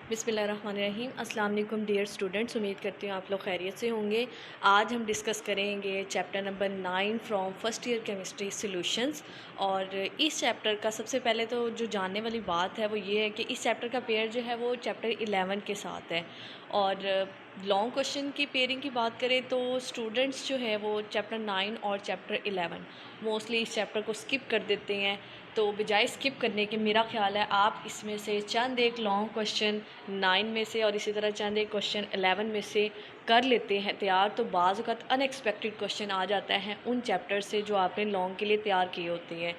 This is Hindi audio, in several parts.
बिस्मिल्लाहिर्रहमानिर्रहीम। अस्सलाम वालेकुम डियर स्टूडेंट्स, उम्मीद करती हूँ आप लोग खैरियत से होंगे। आज हम डिस्कस करेंगे chapter number 9 from first year chemistry solutions. और इस चैप्टर का सबसे पहले तो जो जानने वाली बात है वो ये है कि इस चैप्टर का पेयर जो है वो चैप्टर 11 के साथ है। और लॉन्ग क्वेश्चन की पेयरिंग की बात करें तो स्टूडेंट्स जो है वो चैप्टर 9 और चैप्टर 11 मोस्टली इस चैप्टर को स्किप कर देते हैं। तो बजाय स्किप करने के मेरा ख्याल है आप इसमें से चंद एक लॉन्ग क्वेश्चन 9 में से और इसी तरह चंद एक क्वेश्चन 11 में से कर लेते हैं तैयार। तो बाज़ वक़्त अनएक्सपेक्टेड क्वेश्चन आ जाता है उन चैप्टर से जो आपने लॉन्ग के लिए तैयार किए होते हैं।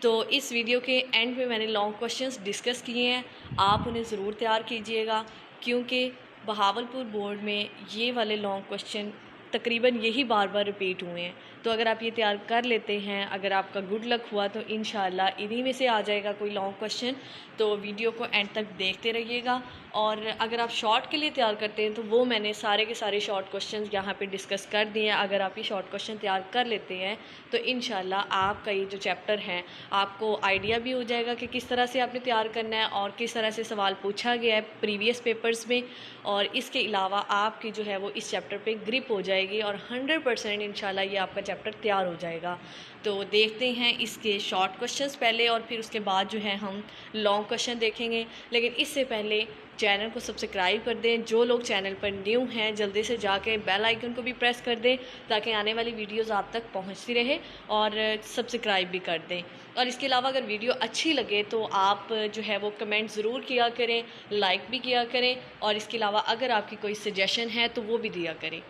तो इस वीडियो के एंड में मैंने लॉन्ग क्वेश्चंस डिस्कस किए हैं, आप उन्हें ज़रूर तैयार कीजिएगा क्योंकि बहावलपुर बोर्ड में ये वाले लॉन्ग क्वेश्चन तकरीबन यही बार बार रिपीट हुए हैं। तो अगर आप ये तैयार कर लेते हैं, अगर आपका गुड लक हुआ तो इंशाल्लाह इन्हीं में से आ जाएगा कोई लॉन्ग क्वेश्चन। तो वीडियो को एंड तक देखते रहिएगा। और अगर आप शॉर्ट के लिए तैयार करते हैं तो वो मैंने सारे के सारे शॉर्ट क्वेश्चन यहाँ पे डिस्कस कर दिए हैं। अगर आप ये शॉर्ट क्वेश्चन तैयार कर लेते हैं तो इंशाल्लाह आपका ये जो चैप्टर है आपको आइडिया भी हो जाएगा कि किस तरह से आपने तैयार करना है और किस तरह से सवाल पूछा गया है प्रीवियस पेपर्स में। और इसके अलावा आपकी जो है वो इस चैप्टर पे ग्रिप हो जाएगी और 100% इंशाल्लाह ये आपका चैप्टर तैयार हो जाएगा। तो देखते हैं इसके शॉर्ट क्वेश्चंस पहले और फिर उसके बाद जो है हम लॉन्ग क्वेश्चन देखेंगे। लेकिन इससे पहले चैनल को सब्सक्राइब कर दें। जो लोग चैनल पर न्यू हैं जल्दी से जाके बेल आइकन को भी प्रेस कर दें ताकि आने वाली वीडियोस आप तक पहुंचती रहे और सब्सक्राइब भी कर दें। और इसके अलावा अगर वीडियो अच्छी लगे तो आप जो है वो कमेंट ज़रूर किया करें, लाइक भी किया करें और इसके अलावा अगर आपकी कोई सजेशन है तो वो भी दिया करें।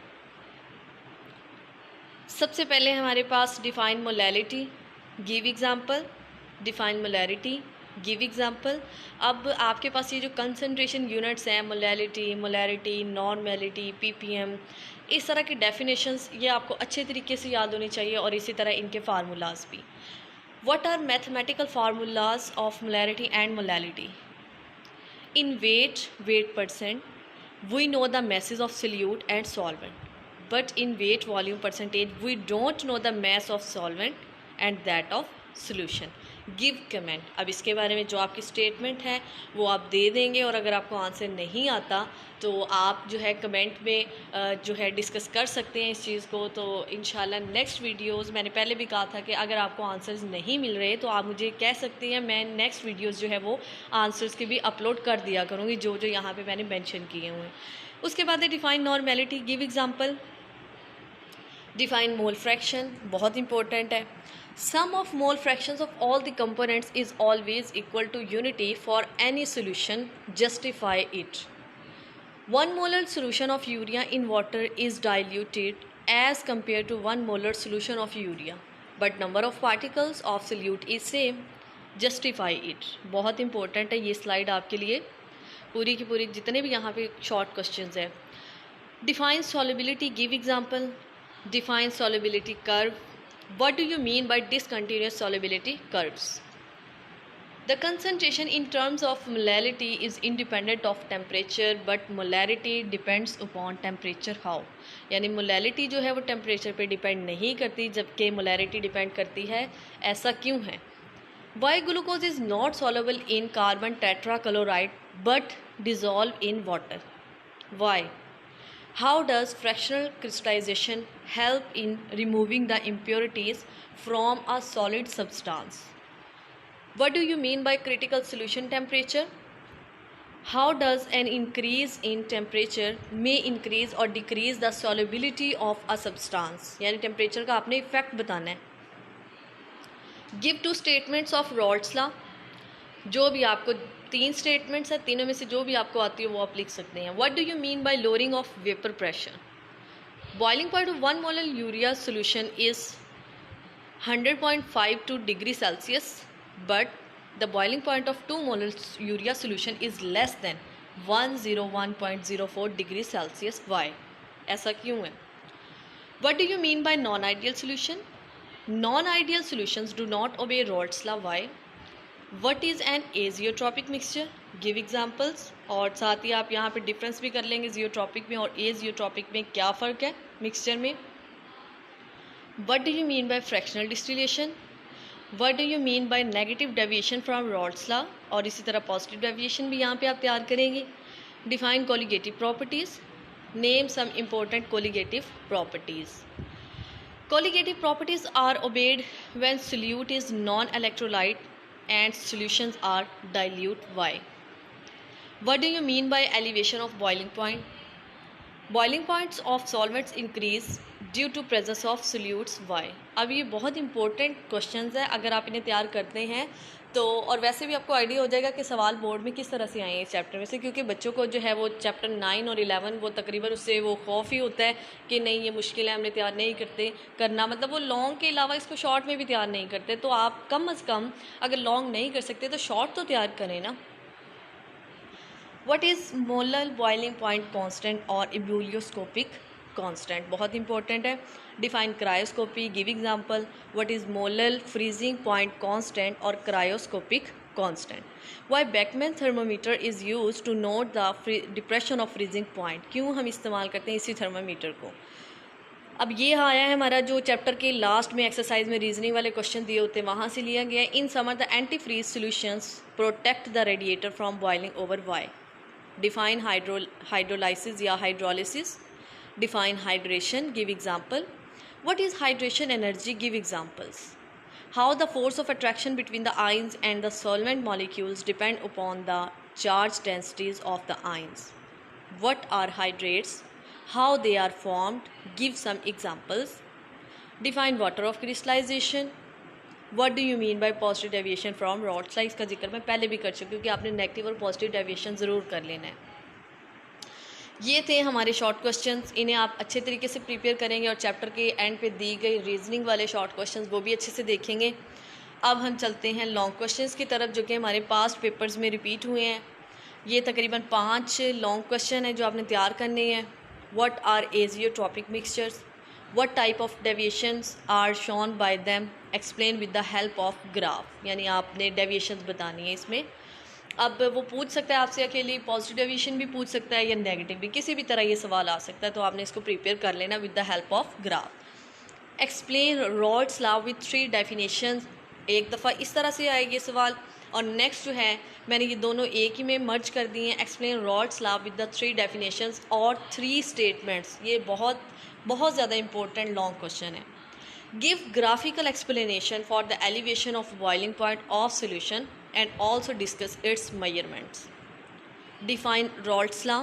सबसे पहले हमारे पास define molality, give example. Define molality, give example. अब आपके पास ये जो कंसंट्रेशन यूनिट्स हैं मोलैलिटी, मोलैरिटी, नॉर्मेलिटी, पीपीएम, इस तरह की डेफिनेशंस ये आपको अच्छे तरीके से याद होनी चाहिए और इसी तरह इनके फार्मूलाज भी। What are mathematical formulas of molarity and molality? In weight percent, we know the masses of solute and solvent, but in weight volume percentage we don't know the mass of solvent and that of solution. Give comment. अब इसके बारे में जो आपकी स्टेटमेंट है वो आप दे देंगे और अगर आपको आंसर नहीं आता तो आप जो है कमेंट में जो है डिस्कस कर सकते हैं इस चीज़ को। तो इंशाल्लाह नेक्स्ट वीडियोस, मैंने पहले भी कहा था कि अगर आपको आंसर्स नहीं मिल रहे तो आप मुझे कह सकते हैं, मैं नेक्स्ट वीडियोस जो है वो आंसर्स के भी अपलोड कर दिया करूँगी जो जो यहाँ पे मैंने मेंशन किए हुए हैं। उसके बाद है define normality, give example. Define mole fraction, बहुत इंपॉर्टेंट है। Sum of mole fractions of all the components is always equal to unity for any solution. Justify it. 1 molar solution of urea in water is diluted as compared to 1 molar solution of urea, but number of particles of solute is same. Justify it. बहुत इंपॉर्टेंट है ये स्लाइड आपके लिए, पूरी की पूरी जितने भी यहाँ पे शॉर्ट क्वेश्चंस हैं। Define solubility, give example. Define solubility curve. What do you mean by discontinuous solubility curves? The concentration in terms of molality is independent of temperature, but molarity depends upon temperature. How? यानी मोलैलिटी जो है वो टेम्परेचर पे डिपेंड नहीं करती जबकि मोलैरिटी डिपेंड करती है। ऐसा क्यों है? Why glucose is not soluble in carbon tetrachloride but dissolve in water? Why? How does fractional crystallization help in removing the impurities from a solid substance? What do you mean by critical solution temperature? How does an increase in temperature may increase or decrease the solubility of a substance? यानी टेम्परेचर का आपने इफेक्ट बताना है। Give 2 statements of Raoult's law. जो भी आपको 3 स्टेटमेंट्स हैं, तीनों में से जो भी आपको आती है वो आप लिख सकते हैं। What do you mean by lowering of vapour pressure? Boiling point of 1 molar urea solution is 100.52 degree Celsius, but the boiling point of 2 molar urea solution is less than 101.04 degree Celsius. Why? ऐसा क्यों है? What do you mean by non ideal solution? Non ideal solutions do not obey Raoult's law. Why? What is an azeotropic mixture? Give examples. और साथ ही आप यहाँ पे डिफरेंस भी कर लेंगे जियोट्रॉपिक में और एजियोट्रॉपिक में क्या फ़र्क है मिक्सचर में। What do you mean by fractional distillation? What do you mean by negative deviation from Raoult's law? और इसी तरह पॉजिटिव डेविएशन भी यहाँ पे आप तैयार करेंगे। Define colligative properties. Name some important colligative properties. Colligative properties are obeyed when solute is non-electrolyte and solutions are dilute. Why? What do you mean by elevation of boiling point? Boiling points of solvents increase due to presence of solutes why. अब ये बहुत इंपॉर्टेंट क्वेश्चंस है, अगर आप इन्हें तैयार करते हैं तो, और वैसे भी आपको आइडिया हो जाएगा कि सवाल बोर्ड में किस तरह से आए हैं इस चैप्टर में से, क्योंकि बच्चों को जो है वो चैप्टर 9 और 11 वो तकरीबन उससे वो खौफ ही होता है कि नहीं ये मुश्किल है, हमने तैयार नहीं करना, मतलब वो लॉन्ग के अलावा इसको शॉर्ट में भी तैयार नहीं करते. तो आप कम अज़ कम अगर लॉन्ग नहीं कर सकते तो शॉर्ट तो तैयार करें ना. What is molar boiling point constant और एब्यूलियोस्कोपिक कांस्टेंट, बहुत इंपॉर्टेंट है. Define cryoscopy, give example. What is molar freezing point constant और cryoscopic constant. Why Beckmann thermometer is used to note the depression of freezing point, क्यों हम इस्तेमाल करते हैं इसी थर्मोमीटर को. अब ये आया है हमारा जो चैप्टर के लास्ट में एक्सरसाइज में रीजनिंग वाले क्वेश्चन दिए होते हैं, वहाँ से लिया गया है. In summer the antifreeze solutions protect the radiator from boiling over. Why? Define hydrolysis या hydrolysis. Define hydration, give example. What is hydration energy, give examples. How the force of attraction between the ions and the solvent molecules depend upon the charge densities of the ions. What are hydrates? How they are formed, give some examples. Define water of crystallization. What do you mean by positive deviation from Raoult's law? इसका जिक्र मैं पहले भी कर चुकी हूँ, क्योंकि आपने नेगेटिव और पॉजिटिव डेविएशन ज़रूर कर लेना है. ये थे हमारे शॉर्ट क्वेश्चंस, इन्हें आप अच्छे तरीके से प्रिपेयर करेंगे और चैप्टर के एंड पे दी गई रीजनिंग वाले शॉर्ट क्वेश्चंस वो भी अच्छे से देखेंगे. अब हम चलते हैं लॉन्ग क्वेश्चंस की तरफ, जो कि हमारे पास्ट पेपर्स में रिपीट हुए हैं. ये तकरीबन 5 लॉन्ग क्वेश्चन हैं जो आपने तैयार करने हैं. What are azeotropic mixtures? What type of deviations are shown by them? Explain with the help of graph, यानी आपने डेविएशंस बतानी है इसमें. अब वो पूछ सकता है आपसे अकेले, पॉजिटिव डेविएशन भी पूछ सकता है या नेगेटिव भी, किसी भी तरह ये सवाल आ सकता है, तो आपने इसको प्रिपेयर कर लेना with the help of graph. Explain Raoult's law with 3 definitions. एक दफ़ा इस तरह से आएगी ये सवाल, और नेक्स्ट जो है मैंने ये दोनों एक ही में मर्ज कर दिए हैं. Explain Raoult's law with the 3 definitions और 3 स्टेटमेंट्स. ये बहुत ज़्यादा इंपॉर्टेंट लॉन्ग क्वेश्चन है. Give graphical explanation for the elevation of boiling point of solution and also discuss its measurements. Define Raoult's law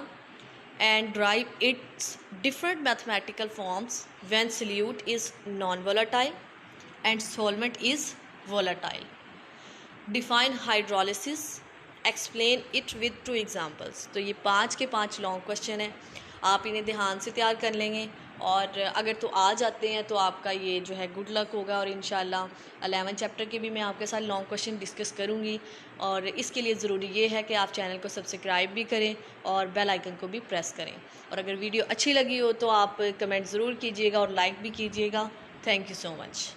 and derive its different mathematical forms when solute is non-volatile and solvent is volatile. Define hydrolysis. Explain it with 2 examples. तो ये 5 के 5 लॉन्ग क्वेश्चन हैं, आप इन्हें ध्यान से तैयार कर लेंगे, और अगर तो आ जाते हैं तो आपका ये जो है गुड लक होगा. और इंशाल्लाह 11 चैप्टर के भी मैं आपके साथ लॉन्ग क्वेश्चन डिस्कस करूँगी, और इसके लिए ज़रूरी ये है कि आप चैनल को सब्सक्राइब भी करें और बेल आइकन को भी प्रेस करें. और अगर वीडियो अच्छी लगी हो तो आप कमेंट ज़रूर कीजिएगा और लाइक भी कीजिएगा. Thank you so much.